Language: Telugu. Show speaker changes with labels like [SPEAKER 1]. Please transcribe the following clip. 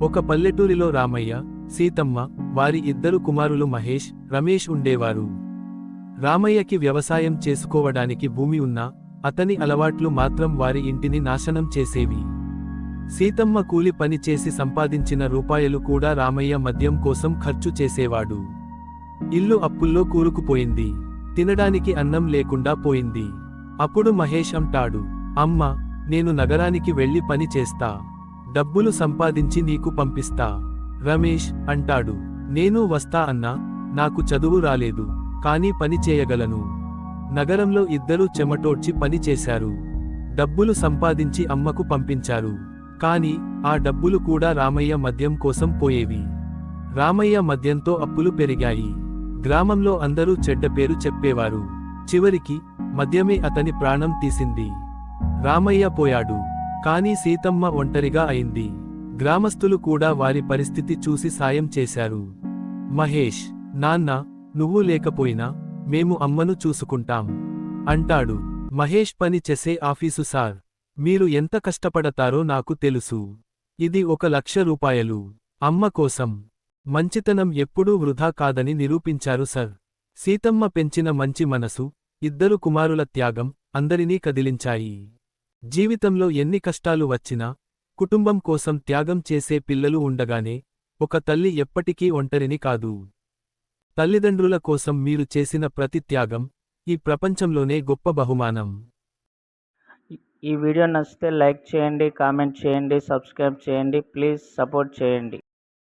[SPEAKER 1] ఒక పల్లెటూరిలో రామయ్య, సీతమ్మ, వారి ఇద్దరు కుమారులు మహేష్, రమేష్ ఉండేవారు. రామయ్యకి వ్యవసాయం చేసుకోవడానికి భూమి ఉన్నా, అతని అలవాట్లు మాత్రం వారి ఇంటిని నాశనం చేసేవి. సీతమ్మ కూలి పని చేసి సంపాదించిన రూపాయలు కూడా రామయ్య మద్యం కోసం ఖర్చు చేసేవాడు. ఇల్లు అప్పుల్లో కూరుకుపోయింది. తినడానికి అన్నం లేకుండా పోయింది. అప్పుడు మహేష్ అంటాడు, అమ్మా, నేను నగరానికి వెళ్ళి పని చేస్తా. డబ్బులు సంపాదించి నీకు పంపిస్తా. రమేష్ అంటాడు, నేను వస్తా అన్నా, నాకు చదువు రాలేదు, కానీ పని చేయగలను. నగరంలో ఇద్దరూ చెమటోడ్చి పని చేశారు. డబ్బులు సంపాదించి అమ్మకు పంపించారు. కాని ఆ డబ్బులు కూడా రామయ్య మద్యం కోసం పోయేవి. రామయ్య మద్యంతో అప్పులు పెరిగాయి. గ్రామంలో అందరూ చెడ్డ పేరు చెప్పేవారు. చివరికి మద్యమే అతని ప్రాణం తీసింది. రామయ్య పోయాడు. కానీ సీతమ్మ ఒంటరిగా అయింది. గ్రామస్తులు కూడా వారి పరిస్థితి చూసి సాయం చేశారు. మహేష్, నాన్న, నువ్వు లేకపోయినా మేము అమ్మను చూసుకుంటాం అంటాడు. మహేష్ పని చేసే ఆఫీసు సార్, మీరు ఎంత కష్టపడతారో నాకు తెలుసు. ఇది 1,00,000 రూపాయలు. అమ్మ కోసం. మంచితనం ఎప్పుడూ వృధా కాదని నిరూపించారు సర్. సీతమ్మ పెంచిన మంచి మనసు, ఇద్దరు కుమారుల త్యాగం అందరినీ కదిలించాయి. జీవితంలో ఎన్ని కష్టాలు వచ్చినా, కుటుంబం కోసం త్యాగం చేసే పిల్లలు ఉండగానే ఒక తల్లి ఎప్పటికీ ఒంటరిని కాదు. తల్లిదండ్రుల కోసం మీరు చేసిన ప్రతి త్యాగం ఈ ప్రపంచంలోనే గొప్ప బహుమానం.
[SPEAKER 2] ఈ వీడియో నచ్చితే లైక్ చేయండి, కామెంట్ చేయండి, సబ్స్క్రైబ్ చేయండి. ప్లీజ్ సపోర్ట్ చేయండి.